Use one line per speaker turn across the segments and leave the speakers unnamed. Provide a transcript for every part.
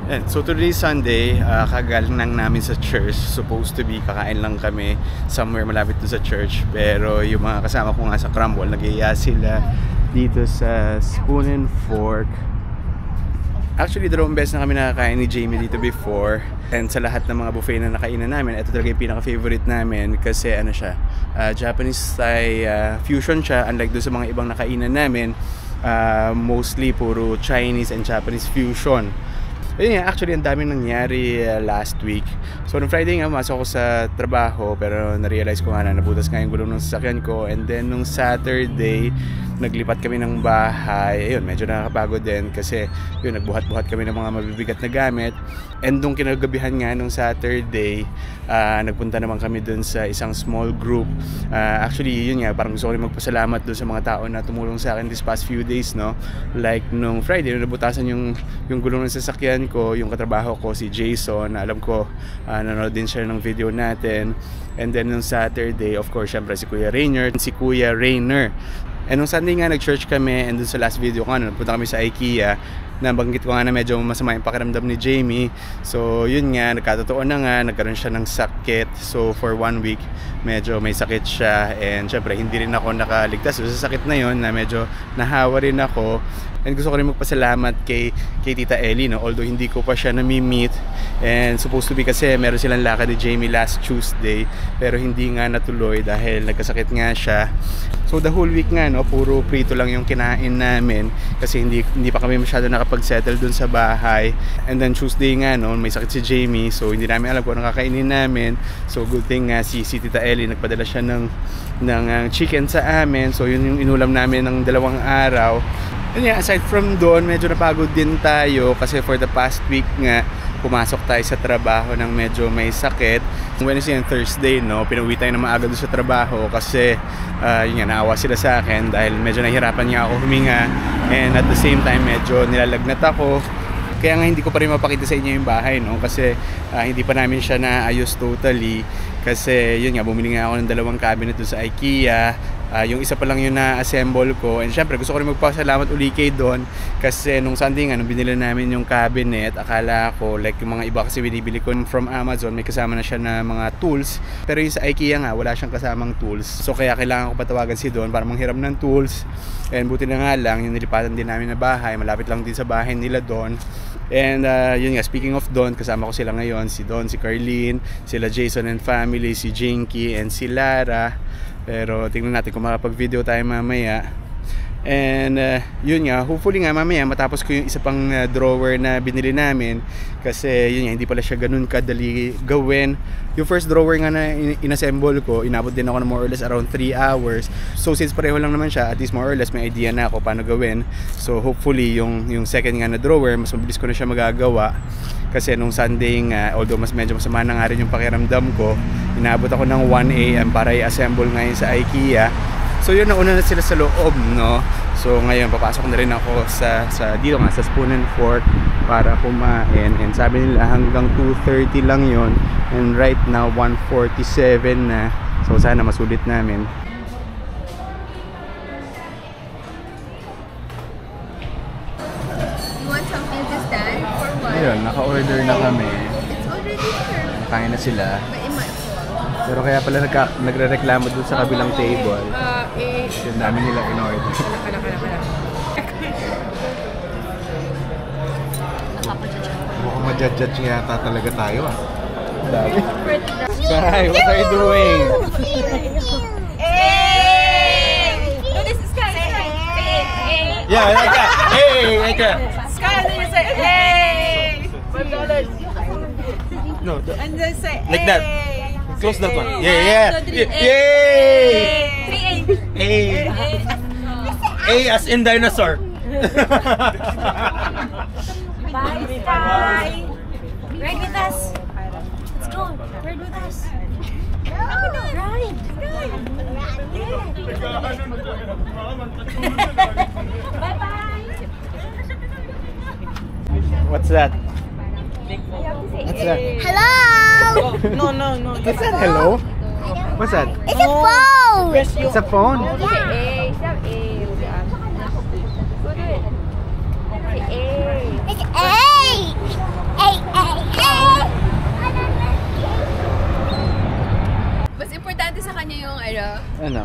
And so today Sunday, kagaling lang namin sa church. Supposed to be kakain lang kami somewhere malapit to sa church. Pero yung mga kasama ko nga sa Crumble, nag-iya sila dito sa Spoon and Fork. Actually, 2 beses na kami nakakain ni Jamie dito before. And sa lahat ng mga buffet na nakainan namin, ito talaga yung pinaka-favorite namin kasi ano siya, Japanese Thai fusion siya. Unlike doon sa mga ibang nakainan namin, mostly puro Chinese and Japanese fusion. Ayun nga, actually ang daming nangyari last week. So nung Friday nga, masok ako sa trabaho pero na-realize ko nga na nabutas nga yung gulong ng sasakyan ko. And then nung Saturday, naglipat kami ng bahay. Ayun, medyo nakakapagod din kasi yun, nagbuhat-buhat kami ng mga mabibigat na gamit. And nung kinagabihan nga nung Saturday, nagpunta naman kami dun sa isang small group. Actually, yun nga, parang gusto ko rin magpasalamat dun sa mga tao na tumulong sa akin this past few days, no? Like nung Friday, nung nabutasan yung gulong ng sasakyan ko, yung katrabaho ko, si Jason, alam ko, nanonood din siya ng video natin. And then nung Saturday, of course, syempre si Kuya Rainer, si Kuya Rainer. And nung Sunday nga, nag-church kami, and dun sa last video ko, nagpunta kami sa IKEA. Nabanggit ko nga na medyo masama yung pakiramdam ni Jamie. So yun nga, nagkatotoo na nga, nagkaroon siya ng sakit. So for 1 week, medyo may sakit siya. And syempre, hindi rin ako nakaligtas sa sakit na yun, na medyo nahawa rin ako. And gusto ko rin magpasalamat kay Tita Ellie, no? Although hindi ko pa siya nami-meet. And supposed to be kasi meron silang lakad ni Jamie last Tuesday, pero hindi nga natuloy dahil nagkasakit nga siya. So the whole week nga, no, puro prito lang yung kinain namin kasi hindi pa kami masyado nakapag-settle dun sa bahay. And then Tuesday nga, no, may sakit si Jamie, so hindi namin alam kung anong kakainin namin. So good thing nga si Tita Ellie nagpadala siya ng chicken sa amin. So yun yung inulam namin ng 2 araw. And yeah, aside from doon, medyo napagod din tayo kasi for the past week nga, pumasok tayo sa trabaho ng medyo may sakit. Wednesday and Thursday, no, pinauwi tayo na maaga doon sa trabaho kasi yun nga, naawa sila sa akin dahil medyo nahihirapan nga ako huminga, and at the same time medyo nilalagnat ako. Kaya nga hindi ko pa rin mapakita sa inyo yung bahay, no, kasi hindi pa namin siya naayos totally kasi yun nga, bumili nga ako ng 2 cabinet doon sa IKEA. Yung isa pa lang yung na-assemble ko, and syempre gusto ko rin magpasalamat uli kay Don kasi nung Sunday nga, nung binili namin yung cabinet, akala ko like yung mga iba kasi binibili ko from Amazon, may kasama na siya na mga tools, pero yung sa IKEA nga wala siyang kasamang tools. So kaya kailangan ko patawagan si Don para manghiram ng tools, and buti na nga lang yung nilipatan din namin na bahay, malapit lang din sa bahay nila Don. And yun nga, speaking of Don, kasama ko sila ngayon, si Don, si Carlene, sila Jason and family, si Jinky and si Lara. Pero tingnan natin kung makapag-video tayo mamaya. And yun nga, hopefully nga mamaya matapos ko yung isa pang drawer na binili namin kasi yun nga, hindi pala siya ganun kadali gawin. Yung first drawer nga na inassemble ko, inabot din ako ng more or less around 3 hours. So since pareho lang naman siya, at least more or less may idea na ako paano gawin. So hopefully yung second nga na drawer, mas mabilis ko na siya magagawa. Kasi nung Sunday nga, although medyo masama na nga rin yung pakiramdam ko, inabot ako ng 1 AM para i-assemble ngayon sa IKEA. So yun, nauna na sila sa loob, no. So ngayon papasok na rin ako sa dito nga sa Spoon and Fork para kumain, and sabi nila hanggang 2:30 lang yon, and right now 1:47 na. So sana masulit namin.
You want something to stand or what?
Ayun, naka-order na kami.
It's already here.
Kain na sila.
But it might fall.
Pero kaya pala nagre-reklamo dun sa kabilang table. Yung dami nila in-order. Mukhang ma-judge yata talaga tayo, ah. Dami. Sky, what are you doing?
Hey! No, this is Sky. Hey!
Yeah, like that. Hey, like that.
Sky, and then you say, hey! $5.
No,
And then say, hey!
like that. Close that one. Yeah, yeah.
1, 2, 3,
Yay!
3,
A
A.
as in dinosaur.
Bye, Sky. Ride with us. Let's go. Ride with us. Ride. Bye-bye.
What's that? What's that?
Hello!
No.
What's that? Hello? What's that?
It's a phone!
It's a phone?
It's A! A
dito sa kanya yung
Ano?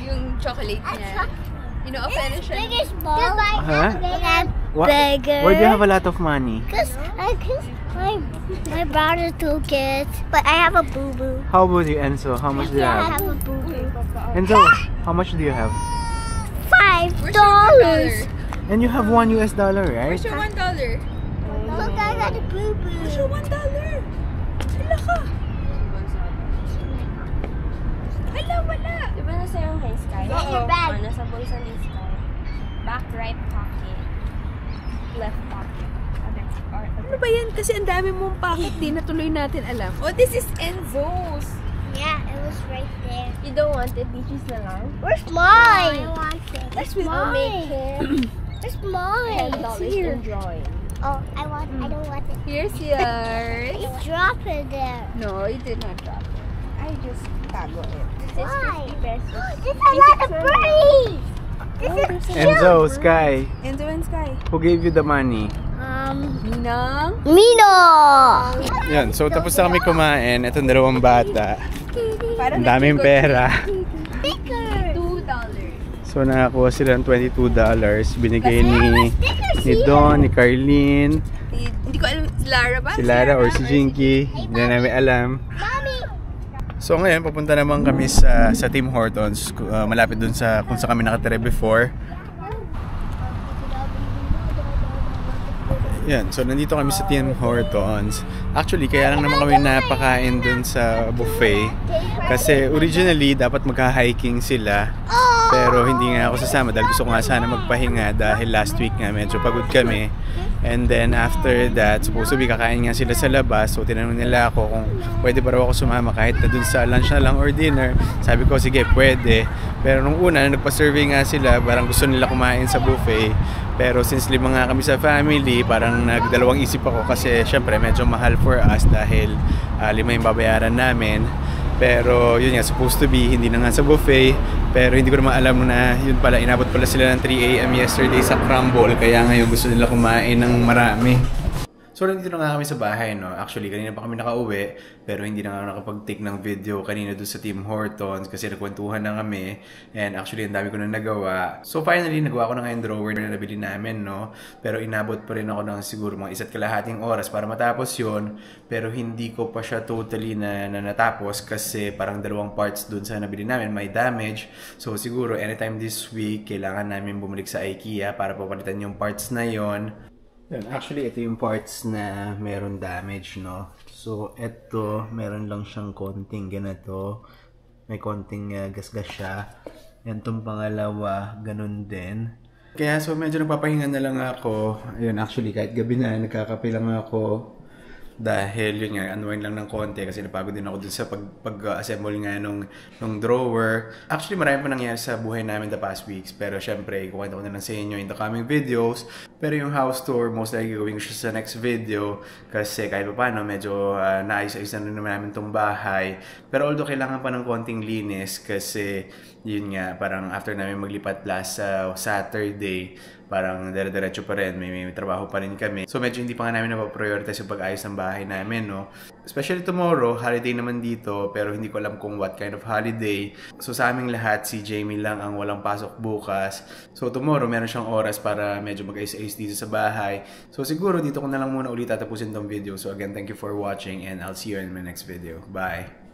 yung chocolate niya. You know, offended siya.
Biggest ball.
Huh?
Bigger.
Why do you have a lot of money?
Cause my brother took it, but I have a boo boo.
How about you, Enzo? How much do you
I
have?
have a boo boo.
Enzo, how much do you have?
Where's
$5.
your $1?
And you have $1, right?
Where's your $1?
Look, I got a boo boo.
Where's your $1? Hala ka. Hala, wala.
Di ba nasa yung kay Sky?
Oo.
Your bag.
Nasa bulsa ni Sky. Back right pocket. Left pocket.
Ano ba yan? Kasi ang dami mong packet, di na tuloy natin alam. Oh, this is Enzo's.
Yeah, it was right there.
You don't want it? Beaches na lang?
Where's mine? I want it. Where's
I'll make it
Where's mine?
$10 in drawing.
Oh, I don't want it.
Here's yours.
You drop it there.
No, you did not drop it.
I just tago it. This is
Why?
50 pesos.
This is a lot of praise. This is cute.
Enzo, Sky,
Enzo and Sky.
who gave you the money?
Ninang.
Mino.
Yan, so tapos na kami kumain. Itong dalawang bata.
Parang
Ang daming pera.
Sticker.
$2.
So nakakuha sila ng $22. Binigay ni Don, ni Carlene,
Hindi ko alam, si Lara ba?
si Lara or si Jinky. Hindi na namin alam.
Mommy.
So ngayon, papunta naman kami sa Tim Hortons. Malapit dun sa kung saan kami nakatira before. Yan, so nandito kami sa Tim Hortons. Actually, kaya lang naman kami napakain dun sa buffet. Kasi originally, dapat magha-hiking sila. Pero hindi nga ako sasama dahil gusto ko nga sana magpahinga dahil last week nga medyo pagod kami. And then after that, supposed to be kakain nga sila sa labas. So tinanong nila ako kung pwede pa raw ako sumama kahit na dun sa lunch na lang or dinner. Sabi ko, sige, pwede. Pero nung una, nagpa-survey nga sila, parang gusto nila kumain sa buffet. Pero since 5 nga kami sa family, parang nagdalawang isip ako kasi syempre medyo mahal for us dahil 5 yung babayaran namin. Pero yun nga, supposed to be, hindi na nga sa buffet. Pero hindi ko naman alam na yun pala, inabot pala sila ng 3 AM yesterday sa Crumble. Kaya ngayon gusto nila kumain ng marami. So nandito na nga kami sa bahay, no? Actually, kanina pa kami nakauwi, pero hindi na nga nakapag-take ng video kanina doon sa Tim Hortons kasi nagkwentuhan na kami. And actually, ang dami ko na nagawa. So finally, nagawa ko na nga yung drawer na nabili namin, no? Pero inabot pa rin ako ng siguro mga 1.5 oras para matapos yun. Pero hindi ko pa siya totally na natapos kasi parang 2 parts doon sa nabili namin, may damage. So siguro, anytime this week, kailangan namin bumalik sa IKEA para papalitan yung parts na yon. Actually, ito yung parts na meron damage, no? So, ito, meron lang siyang konting ganito. May konting gasgas siya. Yan tong pangalawa, ganun din. Kaya, so medyo nagpapahinga na lang ako. Ayun, actually, kahit gabi na, nagkakape lang ako. Dahil yun nga, unwind lang ng konti kasi napagod din ako dun sa pag-assemble nga nung drawer. Actually, marami pa nangyari sa buhay namin the past weeks. Pero syempre, ikukwento ko na lang sa inyo in the coming videos. Pero yung house tour, most likely gawin ko siya sa next video. Kasi kahit pa paano, medyo naayos-ayos na naman namin itong bahay. Pero although kailangan pa ng konting linis kasi yun nga, parang after namin maglipat last Saturday, parang dire-diretso pa rin, may trabaho pa rin kami. So medyo hindi pa nga namin napaprioritize yung pag-ayos ng bahay namin, no? Especially tomorrow, holiday naman dito, pero hindi ko alam kung what kind of holiday. So sa aming lahat, si Jamie lang ang walang pasok bukas. So tomorrow, meron siyang oras para medyo mag-ayos-ayos dito sa bahay. So siguro dito ko na lang muna ulit tatapusin tong video. So again, thank you for watching and I'll see you in my next video. Bye!